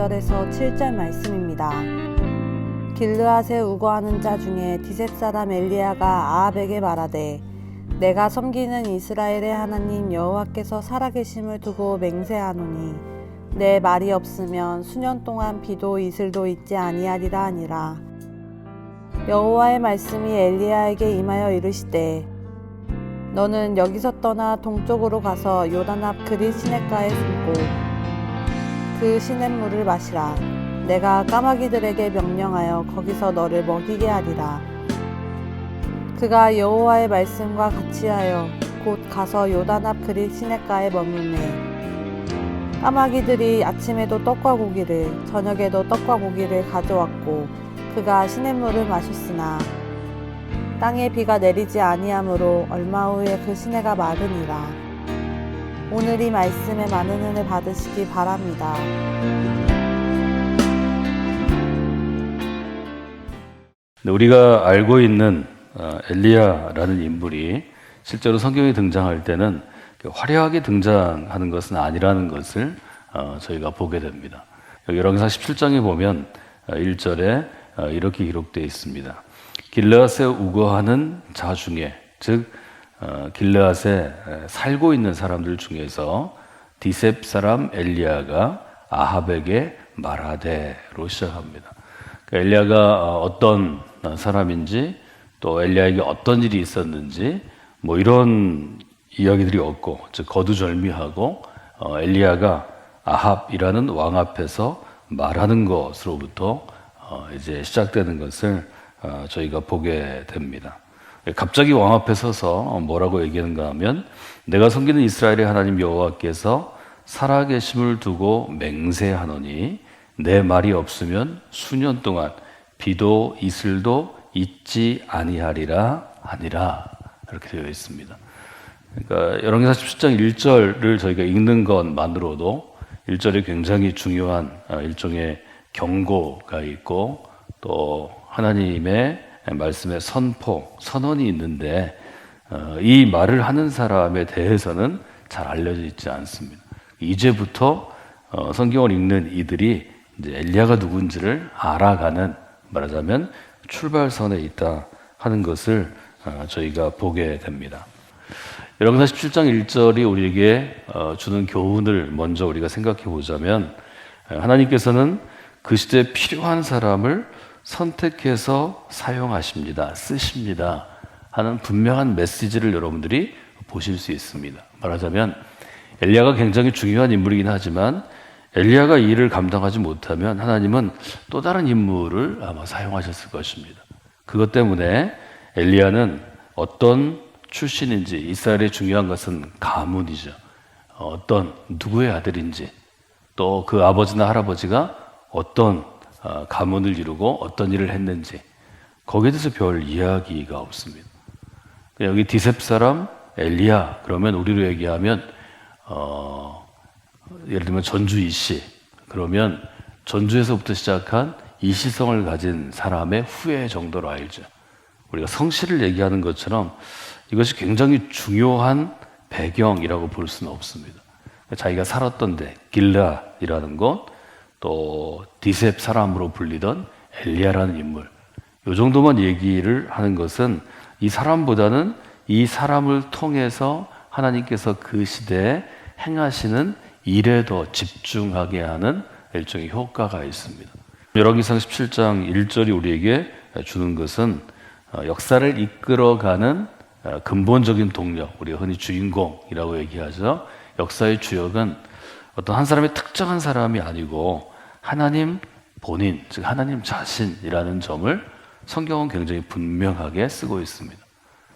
5절에서 7절 말씀입니다. 길르앗에 우거하는 자 중에 디셉 사람 엘리야가 아합에게 말하되 내가 섬기는 이스라엘의 하나님 여호와께서 살아계심을 두고 맹세하노니 내 말이 없으면 수년 동안 비도 이슬도 있지 아니하리라 하니라. 여호와의 말씀이 엘리야에게 임하여 이르시되 너는 여기서 떠나 동쪽으로 가서 요단 앞 그릿 시냇가에 숨고 그 시냇물을 마시라. 내가 까마귀들에게 명령하여 거기서 너를 먹이게 하리라. 그가 여호와의 말씀과 같이 하여 곧 가서 요단 앞 그릿 시냇가에 머물매 까마귀들이 아침에도 떡과 고기를 저녁에도 떡과 고기를 가져왔고 그가 시냇물을 마셨으나 땅에 비가 내리지 아니하므로 얼마 후에 그 시내가 마르니라. 오늘 이 말씀에 많은 은혜 받으시기 바랍니다. 우리가 알고 있는 엘리야라는 인물이 실제로 성경에 등장할 때는 화려하게 등장하는 것은 아니라는 것을 저희가 보게 됩니다. 여기 열왕기상 17장에 보면 1절에 이렇게 기록되어 있습니다. 길르앗에 우거하는 자 중에, 즉 길르앗에 살고 있는 사람들 중에서 디셉 사람 엘리야가 아합에게 말하되로 시작합니다. 그러니까 엘리야가 어떤 사람인지 또 엘리야에게 어떤 일이 있었는지 뭐 이런 이야기들이 없고, 즉 거두절미하고 엘리야가 아합이라는 왕 앞에서 말하는 것으로부터 이제 시작되는 것을 저희가 보게 됩니다. 갑자기 왕 앞에 서서 뭐라고 얘기하는가 하면 내가 섬기는 이스라엘의 하나님 여호와께서 살아계심을 두고 맹세하노니 내 말이 없으면 수년 동안 비도 이슬도 있지 아니하리라 하니라, 이렇게 되어 있습니다. 그러니까 열왕기상 17장 1절을 저희가 읽는 것만으로도 1절에 굉장히 중요한 일종의 경고가 있고 또 하나님의 말씀의 선포, 선언이 있는데 이 말을 하는 사람에 대해서는 잘 알려져 있지 않습니다. 이제부터 성경을 읽는 이들이 이제 엘리야가 누군지를 알아가는, 말하자면 출발선에 있다 하는 것을 저희가 보게 됩니다. 열왕기상 17장 1절이 우리에게 주는 교훈을 먼저 우리가 생각해 보자면 하나님께서는 그 시대에 필요한 사람을 선택해서 사용하십니다. 쓰십니다. 하는 분명한 메시지를 여러분들이 보실 수 있습니다. 말하자면 엘리야가 굉장히 중요한 인물이긴 하지만 엘리야가 이 일을 감당하지 못하면 하나님은 또 다른 인물을 아마 사용하셨을 것입니다. 그것 때문에 엘리야는 어떤 출신인지, 이스라엘의 중요한 것은 가문이죠. 어떤 누구의 아들인지, 또 그 아버지나 할아버지가 어떤 가문을 이루고 어떤 일을 했는지 거기에 대해서 별 이야기가 없습니다. 여기 디셉 사람 엘리야, 그러면 우리로 얘기하면 예를 들면 전주 이씨, 그러면 전주에서부터 시작한 이시성을 가진 사람의 후예 정도로 알죠. 우리가 성씨를 얘기하는 것처럼 이것이 굉장히 중요한 배경이라고 볼 수는 없습니다. 자기가 살았던 데 길르앗이라는 곳, 또 디셉 사람으로 불리던 엘리야라는 인물, 이 정도만 얘기를 하는 것은 이 사람보다는 이 사람을 통해서 하나님께서 그 시대에 행하시는 일에 더 집중하게 하는 일종의 효과가 있습니다. 열왕기상 17장 1절이 우리에게 주는 것은 역사를 이끌어가는 근본적인 동력, 우리가 흔히 주인공이라고 얘기하죠. 역사의 주역은 어떤 한 사람의 특정한 사람이 아니고 하나님 본인, 즉 하나님 자신이라는 점을 성경은 굉장히 분명하게 쓰고 있습니다.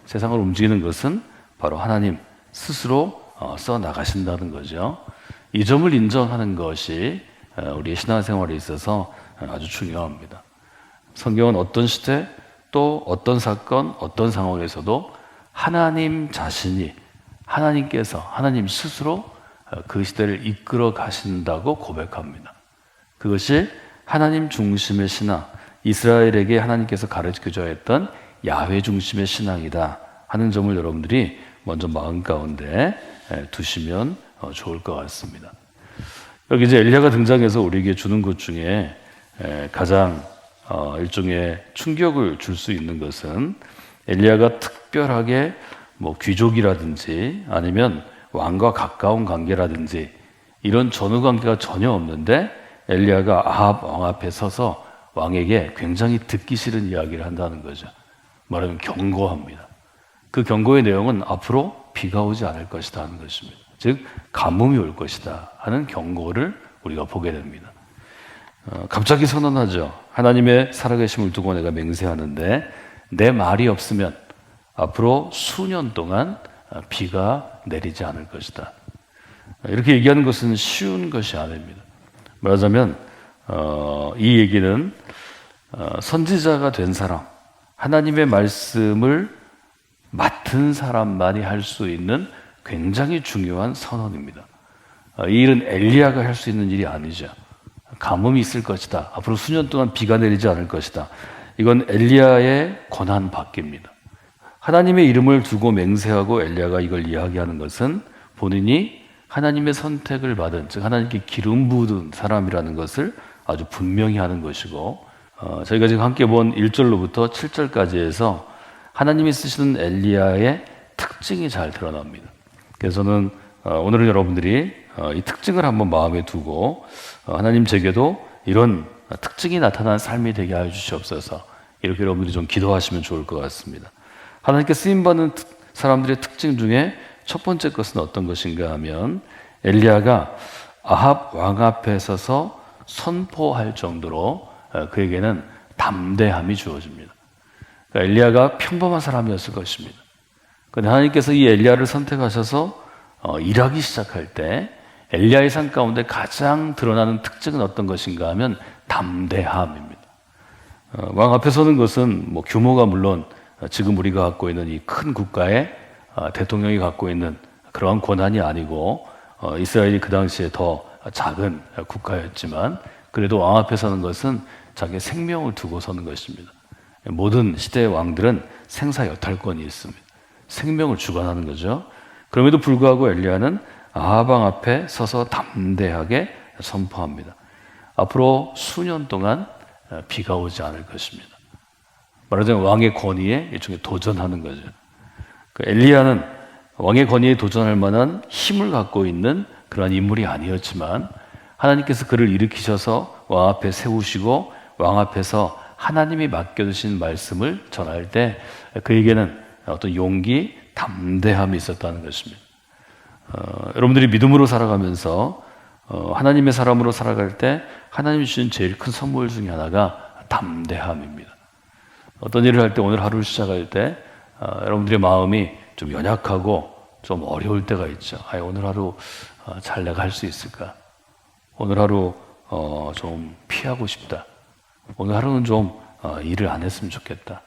세상을 움직이는 것은 바로 하나님 스스로 써나가신다는 거죠. 이 점을 인정하는 것이 우리의 신앙생활에 있어서 아주 중요합니다. 성경은 어떤 시대, 또 어떤 사건, 어떤 상황에서도 하나님 자신이, 하나님께서, 하나님 스스로 그 시대를 이끌어 가신다고 고백합니다. 그것이 하나님 중심의 신앙, 이스라엘에게 하나님께서 가르쳐줘야 했던 야훼 중심의 신앙이다 하는 점을 여러분들이 먼저 마음 가운데 두시면 좋을 것 같습니다. 여기 이제 엘리야가 등장해서 우리에게 주는 것 중에 가장 일종의 충격을 줄 수 있는 것은 엘리야가 특별하게 뭐 귀족이라든지 아니면 왕과 가까운 관계라든지 이런 전후 관계가 전혀 없는데 엘리야가 아합 왕 앞에 서서 왕에게 굉장히 듣기 싫은 이야기를 한다는 거죠. 말하면 경고합니다. 그 경고의 내용은 앞으로 비가 오지 않을 것이다 하는 것입니다. 즉 가뭄이 올 것이다 하는 경고를 우리가 보게 됩니다. 갑자기 선언하죠. 하나님의 살아계심을 두고 내가 맹세하는데 내 말이 없으면 앞으로 수년 동안 비가 내리지 않을 것이다. 이렇게 얘기하는 것은 쉬운 것이 아닙니다. 말하자면 이 얘기는 선지자가 된 사람, 하나님의 말씀을 맡은 사람만이 할 수 있는 굉장히 중요한 선언입니다. 이 일은 엘리야가 할 수 있는 일이 아니죠. 가뭄이 있을 것이다. 앞으로 수년 동안 비가 내리지 않을 것이다. 이건 엘리야의 권한 밖입니다. 하나님의 이름을 두고 맹세하고 엘리야가 이걸 이야기하는 것은 본인이 하나님의 선택을 받은, 즉 하나님께 기름 부은 사람이라는 것을 아주 분명히 하는 것이고, 저희가 지금 함께 본 1절로부터 7절까지 해서 하나님이 쓰시는 엘리야의 특징이 잘 드러납니다. 그래서 저는 오늘은 여러분들이 이 특징을 한번 마음에 두고 하나님 제게도 이런 특징이 나타난 삶이 되게 하여 주시옵소서, 이렇게 여러분들이 좀 기도하시면 좋을 것 같습니다. 하나님께 쓰임받는 사람들의 특징 중에 첫 번째 것은 어떤 것인가 하면 엘리야가 아합 왕 앞에 서서 선포할 정도로 그에게는 담대함이 주어집니다. 그러니까 엘리야가 평범한 사람이었을 것입니다. 그런데 하나님께서 이 엘리야를 선택하셔서 일하기 시작할 때 엘리야의 삶 가운데 가장 드러나는 특징은 어떤 것인가 하면 담대함입니다. 왕 앞에 서는 것은 뭐 규모가 물론 지금 우리가 갖고 있는 이 큰 국가의 대통령이 갖고 있는 그러한 권한이 아니고 이스라엘이 그 당시에 더 작은 국가였지만 그래도 왕 앞에 서는 것은 자기의 생명을 두고 서는 것입니다. 모든 시대의 왕들은 생사 여탈권이 있습니다. 생명을 주관하는 거죠. 그럼에도 불구하고 엘리야는 아합 왕 앞에 서서 담대하게 선포합니다. 앞으로 수년 동안 비가 오지 않을 것입니다. 말하자면 왕의 권위에 일종의 도전하는 거죠. 엘리야는 왕의 권위에 도전할 만한 힘을 갖고 있는 그러한 인물이 아니었지만 하나님께서 그를 일으키셔서 왕 앞에 세우시고 왕 앞에서 하나님이 맡겨주신 말씀을 전할 때 그에게는 어떤 용기, 담대함이 있었다는 것입니다. 여러분들이 믿음으로 살아가면서 하나님의 사람으로 살아갈 때 하나님이 주신 제일 큰 선물 중에 하나가 담대함입니다. 어떤 일을 할 때 오늘 하루를 시작할 때 여러분들의 마음이 좀 연약하고 좀 어려울 때가 있죠. 오늘 하루 잘 내가 할 수 있을까? 오늘 하루 좀 피하고 싶다. 오늘 하루는 좀 일을 안 했으면 좋겠다.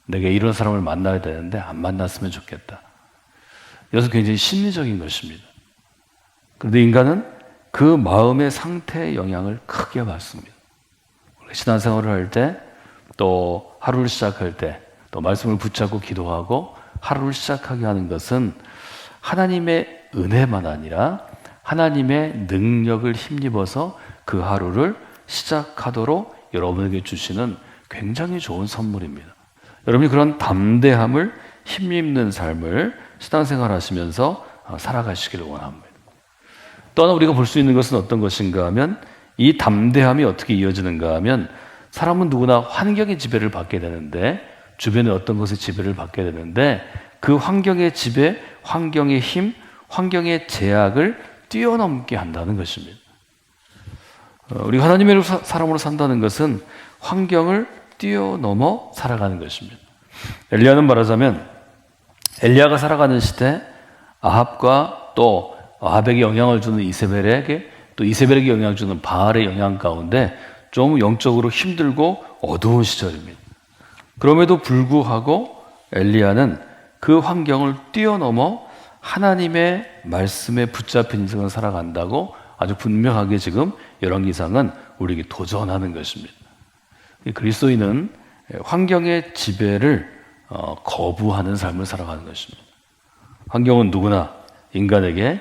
내가 이런 사람을 만나야 되는데 안 만났으면 좋겠다. 이것은 굉장히 심리적인 것입니다. 그런데 인간은 그 마음의 상태의 영향을 크게 받습니다. 신앙생활을 할 때, 또 하루를 시작할 때, 또 말씀을 붙잡고 기도하고 하루를 시작하게 하는 것은 하나님의 은혜만 아니라 하나님의 능력을 힘입어서 그 하루를 시작하도록 여러분에게 주시는 굉장히 좋은 선물입니다. 여러분이 그런 담대함을 힘입는 삶을 신앙생활 하시면서 살아가시기를 원합니다. 또 하나 우리가 볼 수 있는 것은 어떤 것인가 하면 이 담대함이 어떻게 이어지는가 하면 사람은 누구나 환경의 지배를 받게 되는데 주변에 어떤 것의 지배를 받게 되는데 그 환경의 지배, 환경의 힘, 환경의 제약을 뛰어넘게 한다는 것입니다. 우리가 하나님의 사람으로 산다는 것은 환경을 뛰어넘어 살아가는 것입니다. 엘리야는 말하자면 엘리야가 살아가는 시대 아합과 또 아합에게 영향을 주는 이세벨에게 또 이세벨에게 영향을 주는 바알의 영향 가운데 좀 영적으로 힘들고 어두운 시절입니다. 그럼에도 불구하고 엘리야는 그 환경을 뛰어넘어 하나님의 말씀에 붙잡힌 인생을 살아간다고 아주 분명하게 지금 열왕기상은 우리에게 도전하는 것입니다. 그리스도인은 환경의 지배를 거부하는 삶을 살아가는 것입니다. 환경은 누구나 인간에게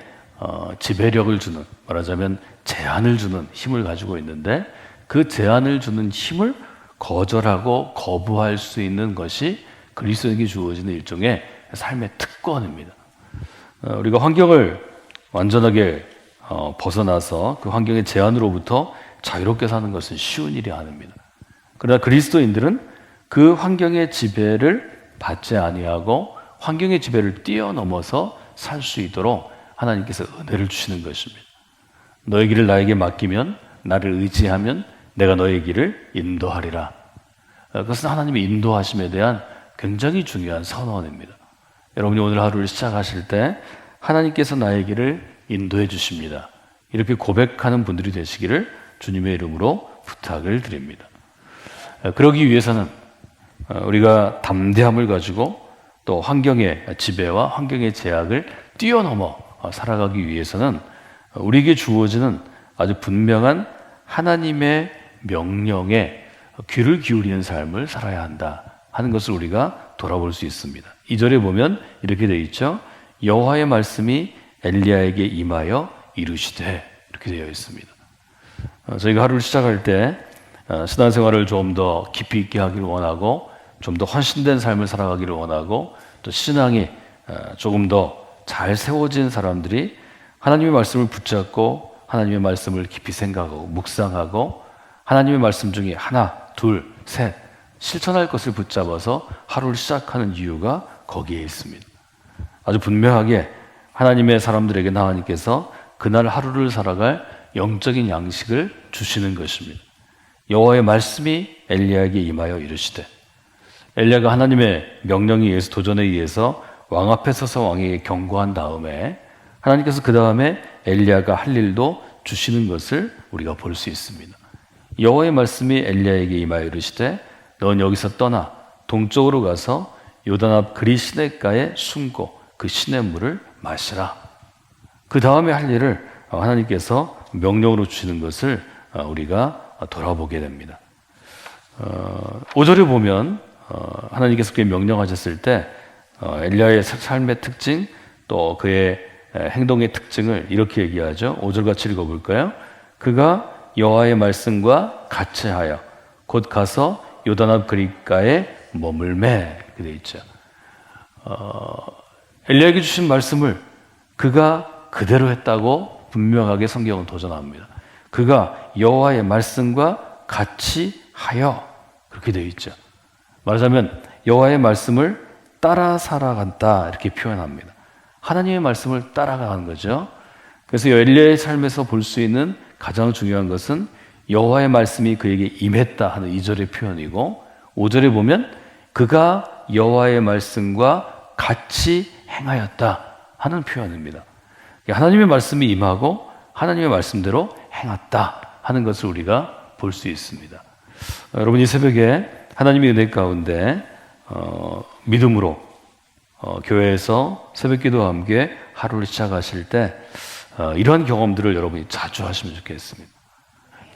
지배력을 주는, 말하자면 제한을 주는 힘을 가지고 있는데 그 제한을 주는 힘을 거절하고 거부할 수 있는 것이 그리스도에게 주어지는 일종의 삶의 특권입니다. 우리가 환경을 완전하게 벗어나서 그 환경의 제한으로부터 자유롭게 사는 것은 쉬운 일이 아닙니다. 그러나 그리스도인들은 그 환경의 지배를 받지 아니하고 환경의 지배를 뛰어넘어서 살 수 있도록 하나님께서 은혜를 주시는 것입니다. 너의 길을 나에게 맡기면, 나를 의지하면 내가 너의 길을 인도하리라. 그것은 하나님의 인도하심에 대한 굉장히 중요한 선언입니다. 여러분이 오늘 하루를 시작하실 때 하나님께서 나의 길을 인도해 주십니다. 이렇게 고백하는 분들이 되시기를 주님의 이름으로 부탁을 드립니다. 그러기 위해서는 우리가 담대함을 가지고 또 환경의 지배와 환경의 제약을 뛰어넘어 살아가기 위해서는 우리에게 주어지는 아주 분명한 하나님의 명령에 귀를 기울이는 삶을 살아야 한다 하는 것을 우리가 돌아볼 수 있습니다. 2절에 보면 이렇게 되어 있죠. 여호와의 말씀이 엘리야에게 임하여 이르시되, 이렇게 되어 있습니다. 저희가 하루를 시작할 때 신앙생활을 좀 더 깊이 있게 하기를 원하고 좀 더 헌신된 삶을 살아가기를 원하고 또 신앙이 조금 더 잘 세워진 사람들이 하나님의 말씀을 붙잡고 하나님의 말씀을 깊이 생각하고 묵상하고 하나님의 말씀 중에 하나, 둘, 셋 실천할 것을 붙잡아서 하루를 시작하는 이유가 거기에 있습니다. 아주 분명하게 하나님의 사람들에게 하나님께서 그날 하루를 살아갈 영적인 양식을 주시는 것입니다. 여호와의 말씀이 엘리야에게 임하여 이르시되, 엘리야가 하나님의 명령에 의해서 도전에 의해서 왕 앞에 서서 왕에게 경고한 다음에 하나님께서 그 다음에 엘리야가 할 일도 주시는 것을 우리가 볼 수 있습니다. 여호와의 말씀이 엘리야에게 임하여 이르시되 넌 여기서 떠나 동쪽으로 가서 요단 앞 그리 시냇가에 숨고 그 시냇물을 마시라. 그 다음에 할 일을 하나님께서 명령으로 주시는 것을 우리가 돌아보게 됩니다. 5절에 보면 하나님께서 그렇게 명령하셨을 때 엘리야의 삶의 특징 또 그의 행동의 특징을 이렇게 얘기하죠. 5절 같이 읽어볼까요? 그가 여호와의 말씀과 같이 하여 곧 가서 요단 앞 그리가에 머물매, 이렇게 되어 있죠. 엘리야에게 주신 말씀을 그가 그대로 했다고 분명하게 성경은 도전합니다. 그가 여호와의 말씀과 같이 하여, 그렇게 되어 있죠. 말하자면 여호와의 말씀을 따라 살아간다, 이렇게 표현합니다. 하나님의 말씀을 따라가는 거죠. 그래서 엘리야의 삶에서 볼 수 있는 가장 중요한 것은 여호와의 말씀이 그에게 임했다 하는 2절의 표현이고 5절에 보면 그가 여호와의 말씀과 같이 행하였다 하는 표현입니다. 하나님의 말씀이 임하고 하나님의 말씀대로 행했다 하는 것을 우리가 볼 수 있습니다. 여러분, 이 새벽에 하나님의 은혜 가운데 믿음으로 교회에서 새벽기도와 함께 하루를 시작하실 때 이러한 경험들을 여러분이 자주 하시면 좋겠습니다.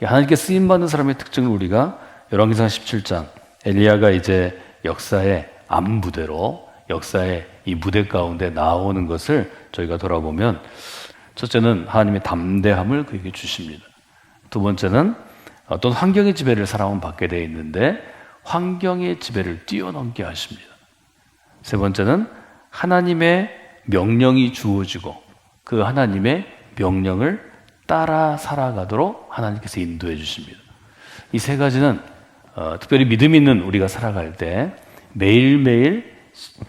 하나님께 쓰임받는 사람의 특징을 우리가 열왕기상 17장 엘리야가 이제 역사의 앞무대로 역사의 이 무대 가운데 나오는 것을 저희가 돌아보면 첫째는 하나님의 담대함을 그에게 주십니다. 두 번째는 어떤 환경의 지배를 사람은 받게 되어 있는데 환경의 지배를 뛰어넘게 하십니다. 세 번째는 하나님의 명령이 주어지고 그 하나님의 명령을 따라 살아가도록 하나님께서 인도해 주십니다. 이 세 가지는 특별히 믿음 있는 우리가 살아갈 때 매일매일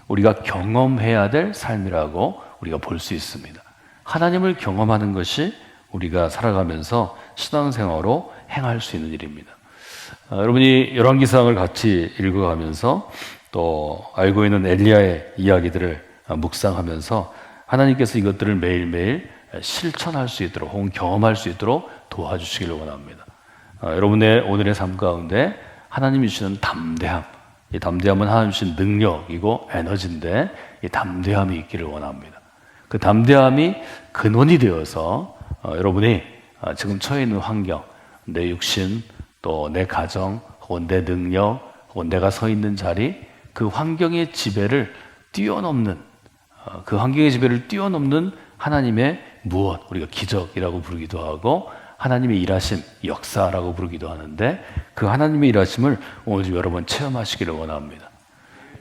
우리가 경험해야 될 삶이라고 우리가 볼 수 있습니다. 하나님을 경험하는 것이 우리가 살아가면서 신앙생활로 행할 수 있는 일입니다. 여러분이 열왕기상을 같이 읽어가면서 또 알고 있는 엘리야의 이야기들을 묵상하면서 하나님께서 이것들을 매일매일 실천할 수 있도록 혹은 경험할 수 있도록 도와주시기를 원합니다. 여러분의 오늘의 삶 가운데 하나님이 주시는 담대함, 이 담대함은 하나님 주신 능력이고 에너지인데 이 담대함이 있기를 원합니다. 그 담대함이 근원이 되어서 여러분이 지금 처해 있는 환경, 내 육신, 또 내 가정, 혹은 내 능력, 혹은 내가 서 있는 자리, 그 환경의 지배를 뛰어넘는, 그 환경의 지배를 뛰어넘는 하나님의 무엇, 우리가 기적이라고 부르기도 하고 하나님의 일하심, 역사라고 부르기도 하는데 그 하나님의 일하심을 오늘 좀 여러 번 체험하시기를 원합니다.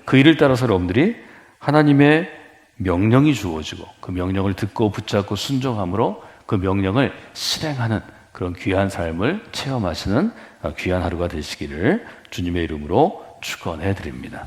그 일을 따라서 여러분들이 하나님의 명령이 주어지고 그 명령을 듣고 붙잡고 순종함으로 그 명령을 실행하는 그런 귀한 삶을 체험하시는 귀한 하루가 되시기를 주님의 이름으로 축원해 드립니다.